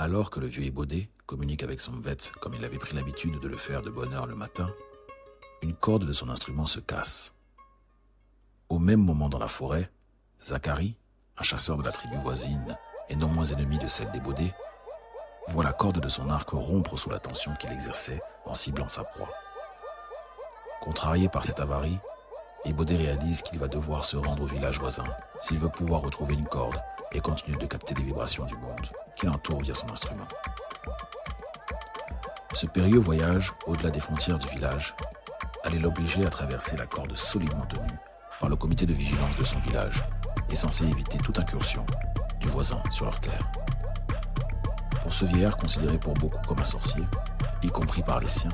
Alors que le vieux Ébaudet communique avec son Mvette comme il avait pris l'habitude de le faire de bonne heure le matin, une corde de son instrument se casse. Au même moment dans la forêt, Zacharie, un chasseur de la tribu voisine et non moins ennemi de celle d'Ébaudet, voit la corde de son arc rompre sous la tension qu'il exerçait en ciblant sa proie. Contrarié par cette avarie, Ébaudet réalise qu'il va devoir se rendre au village voisin s'il veut pouvoir retrouver une corde et continuer de capter les vibrations du monde qui l'entoure via son instrument. Ce périlleux voyage, au-delà des frontières du village, allait l'obliger à traverser la corde solidement tenue par le comité de vigilance de son village et censé éviter toute incursion du voisin sur leur terre. Pour ce vieillard considéré pour beaucoup comme un sorcier, y compris par les siens,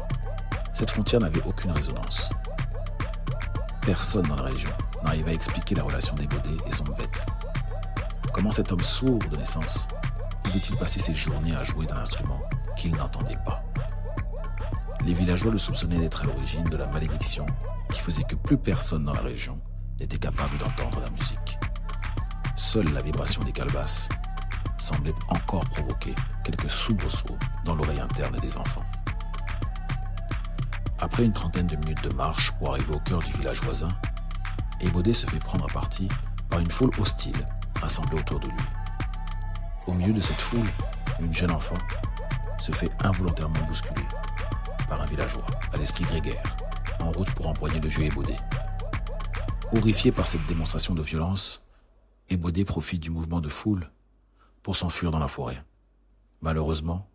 cette frontière n'avait aucune résonance. Personne dans la région n'arrivait à expliquer la relation d'Ébaudet et son Mvette. Comment cet homme sourd de naissance pouvait-il passer ses journées à jouer d'un instrument qu'il n'entendait pas? Les villageois le soupçonnaient d'être à l'origine de la malédiction qui faisait que plus personne dans la région n'était capable d'entendre la musique. Seule la vibration des calebasses semblait encore provoquer quelques soubresauts dans l'oreille interne des enfants. Après une trentaine de minutes de marche pour arriver au cœur du village voisin, Ébaudet se fait prendre à partie par une foule hostile rassemblée autour de lui. Au milieu de cette foule, une jeune enfant se fait involontairement bousculer par un villageois à l'esprit grégaire, en route pour empoigner le vieux Ébaudet. Horrifié par cette démonstration de violence, Ébaudet profite du mouvement de foule pour s'enfuir dans la forêt. Malheureusement,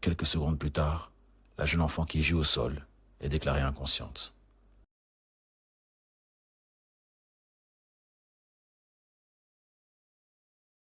quelques secondes plus tard, la jeune enfant qui gît au sol est déclarée inconsciente.